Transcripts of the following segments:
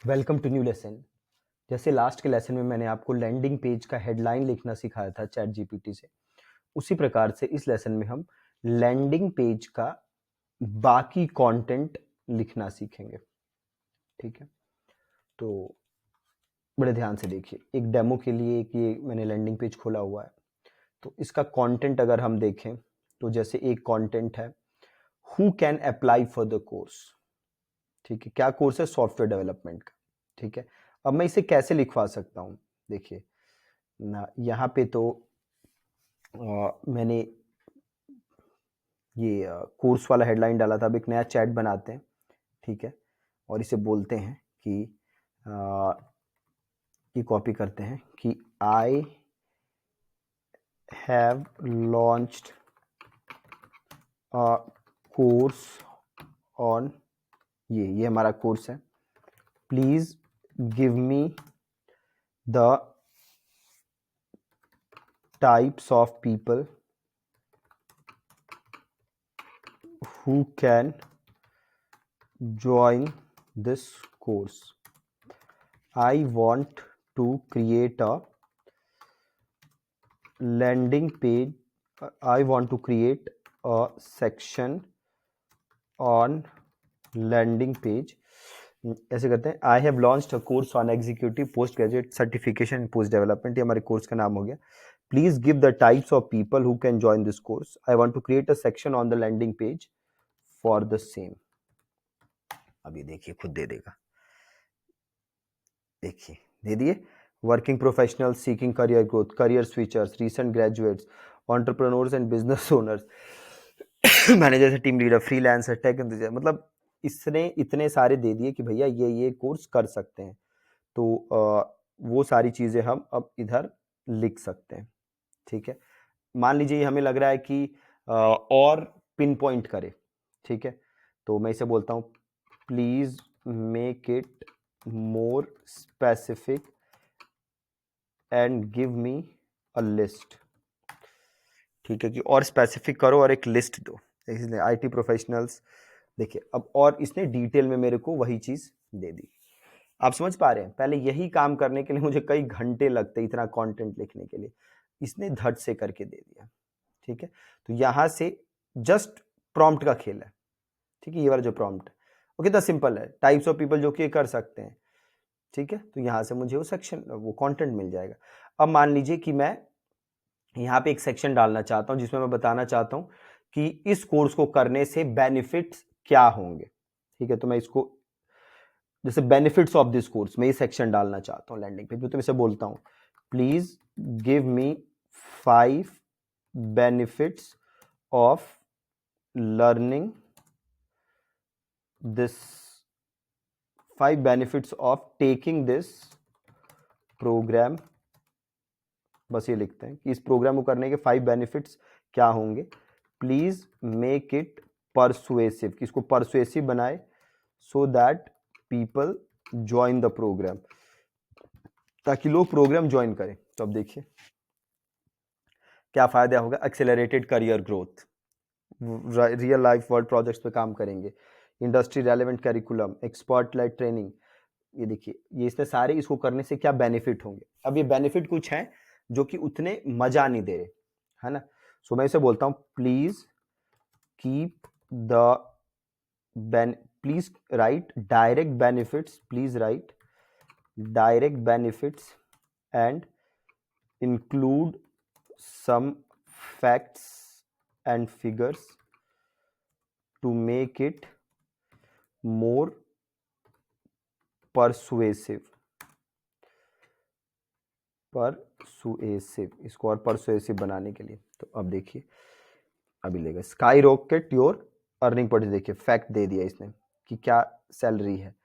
Welcome to new lesson. जैसे last के lesson में मैंने आपको लैंडिंग पेज का हेडलाइन लिखना सिखाया था चैट जीपीटी से, उसी प्रकार से इस लेसन में हम लैंडिंग पेज का बाकी कंटेंट लिखना सीखेंगे। ठीक है, तो बड़े ध्यान से देखिए। एक डेमो के लिए एक ये मैंने लैंडिंग पेज खोला हुआ है, तो इसका कंटेंट अगर हम देखें तो जैसे एक कंटेंट है, who can apply for the course. ठीक है, क्या कोर्स है? सॉफ्टवेयर डेवलपमेंट का। ठीक है, अब मैं इसे कैसे लिखवा सकता हूँ? देखिए ना, यहाँ पे तो मैंने ये कोर्स वाला हेडलाइन डाला था। अब एक नया चैट बनाते हैं, ठीक है, और इसे बोलते हैं कि ये कॉपी करते हैं कि आई have launched a course on, ये हमारा कोर्स है, please give me the types of people who can join this course. I want to create a landing page. I want to create a section on landing page. ऐसे करते हैं, I have launched a course on executive post graduate certification post development. ये हमारे course का नाम हो गया। Please give the types of people who can join this course. I want to create a section on the landing page for the same. अभी देखिए, खुद दे देगा। देखिए, दे दिए। Working professional seeking career growth, career switchers, recent graduates, entrepreneurs and business owners, manager से team leader, freelancer, tech enthusiast. मतलब इसने इतने सारे दे दिए कि भैया ये कोर्स कर सकते हैं। तो वो सारी चीजें हम अब इधर लिख सकते हैं। ठीक है, मान लीजिए हमें लग रहा है कि और पिन पॉइंट करे। ठीक है, तो मैं इसे बोलता हूं, please make it more specific and give me a list. ठीक है, कि और स्पेसिफिक करो और एक लिस्ट दो। इसने आईटी प्रोफेशनल्स, देखिए अब और इसने डिटेल में मेरे को वही चीज दे दी। आप समझ पा रहे हैं? पहले यही काम करने के लिए मुझे कई घंटे लगते इतना कंटेंट लिखने के लिए, इसने धट से करके दे दिया। ठीक है, तो यहां से जस्ट प्रॉम्प्ट का खेल है। ठीक है, ये वाला जो प्रॉम्प्ट है वो कितना सिंपल है, टाइप्स ऑफ पीपल जो कि कर सकते हैं। ठीक है, तो यहां से मुझे वो सेक्शन, वो कंटेंट मिल जाएगा। अब मान लीजिए कि मैं यहाँ पे एक सेक्शन डालना चाहता हूं जिसमें मैं बताना चाहता हूं कि इस कोर्स को करने से बेनिफिट्स क्या होंगे। ठीक है, तो मैं इसको जैसे बेनिफिट्स ऑफ दिस कोर्स में ये सेक्शन डालना चाहता हूं लैंडिंग पेज पे, तो मैं इसे बोलता हूं, please give me 5 benefits of learning this, 5 benefits of taking this program. बस ये लिखते हैं कि इस प्रोग्राम को करने के 5 बेनिफिट्स क्या होंगे। प्लीज मेक इट परसुएसिव, कि इसको परसुएसिव बनाए, so that people join the program, ताकि लोग प्रोग्राम ज्वाइन करें। तो अब देखिए क्या फायदा होगा। Accelerated career growth, real life world projects पे काम करेंगे, industry relevant curriculum, expert light training. ये देखिए, ये इसने सारे, इसको करने से क्या बेनिफिट होंगे। अब ये बेनिफिट कुछ हैं जो कि उतने मजा नहीं दे रहे, है ना। सो मैं इसे बोलता हूं, please keep the please right direct benefits, please right direct benefits and include some facts and figures to make it more persuasive। इसको और परसुएसिव बनाने के लिए, तो अब देखिए, अभी लेगा sky rocket your earning potential. देखिए फैक्ट दे दिया इसने कि क्या सैलरी है।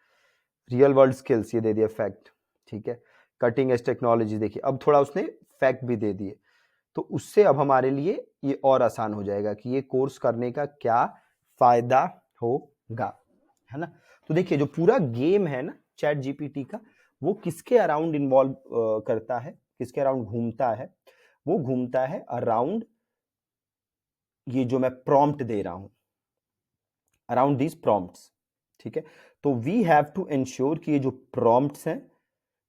रियल वर्ल्ड स्किल्स, ये दे दिया फैक्ट। ठीक है, कटिंग एज टेक्नोलॉजी, देखिए अब थोड़ा उसने फैक्ट भी दे दिए। तो उससे अब हमारे लिए ये और आसान हो जाएगा कि ये कोर्स करने का क्या फायदा होगा, है ना। तो देखिए जो पूरा गेम है ना चैट जीपीटी का, वो किसके अराउंड इन्वॉल्व करता है, किसके अराउंड घूमता है? वो घूमता है अराउंड ये जो मैं प्रॉम्प्ट दे रहा हूं, अराउंड दीज प्रॉम्प्ट्स। ठीक है। तो वी हैव टू इंश्योर कि ये जो प्रॉम्प्ट्स हैं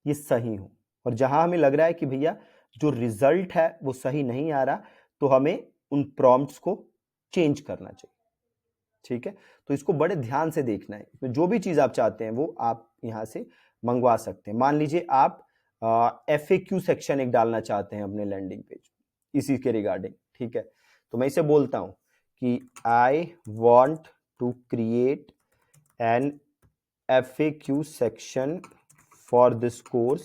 ये सही हो, और जहां हमें लग रहा है कि भैया जो रिजल्ट है वो सही नहीं आ रहा, तो हमें उन प्रॉम्प्ट्स को चेंज करना चाहिए। ठीक है, तो इसको बड़े ध्यान से देखना है। इसमें जो भी चीज आप चाहते हैं वो आप यहां से मंगवा सकते हैं। मान लीजिए आप FAQ सेक्शन एक डालना चाहते हैं अपने लैंडिंग पेज इसी के रिगार्डिंग, ठीक है, तो मैं इसे बोलता हूं कि I want to create an FAQ section for this course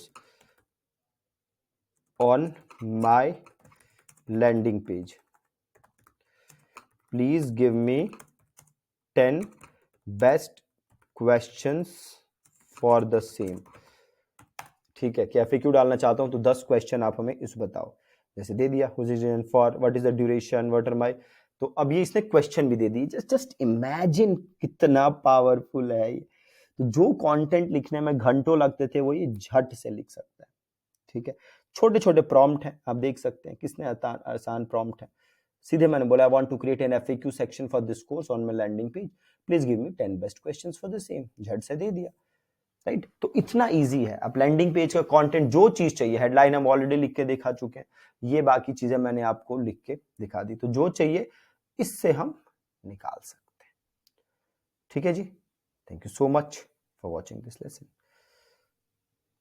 on my landing page. Please give me 10 best questions for the same. ठीक है, कि FAQ डालना चाहता हूं तो 10 क्वेश्चन आप हमें इस बताओ, जैसे दे दिया for what is the duration, what are my, तो अब ये इसने क्वेश्चन भी दे दी। जस्ट इमेजिन कितना पावरफुल है ये। तो जो कंटेंट लिखने में घंटों लगते थे वो ये झट से लिख सकता है। ठीक है, छोटे छोटे प्रॉम्प्ट हैं, आप देख सकते हैं किसने आसान प्रॉम्प्ट है। सीधे मैंने बोला I want to create an FAQ section for this course on my landing page, please give me 10 best questions for the same, झट से दे दिया। राइट, तो इतना इजी है। आप लैंडिंग पेज का कंटेंट जो चीज चाहिए, हेडलाइन हम ऑलरेडी लिख के दिखा चुके हैं, ये बाकी चीजें मैंने आपको लिख के दिखा दी, तो जो चाहिए इससे हम निकाल सकते हैं। ठीक है जी, thank you so much for watching this lesson.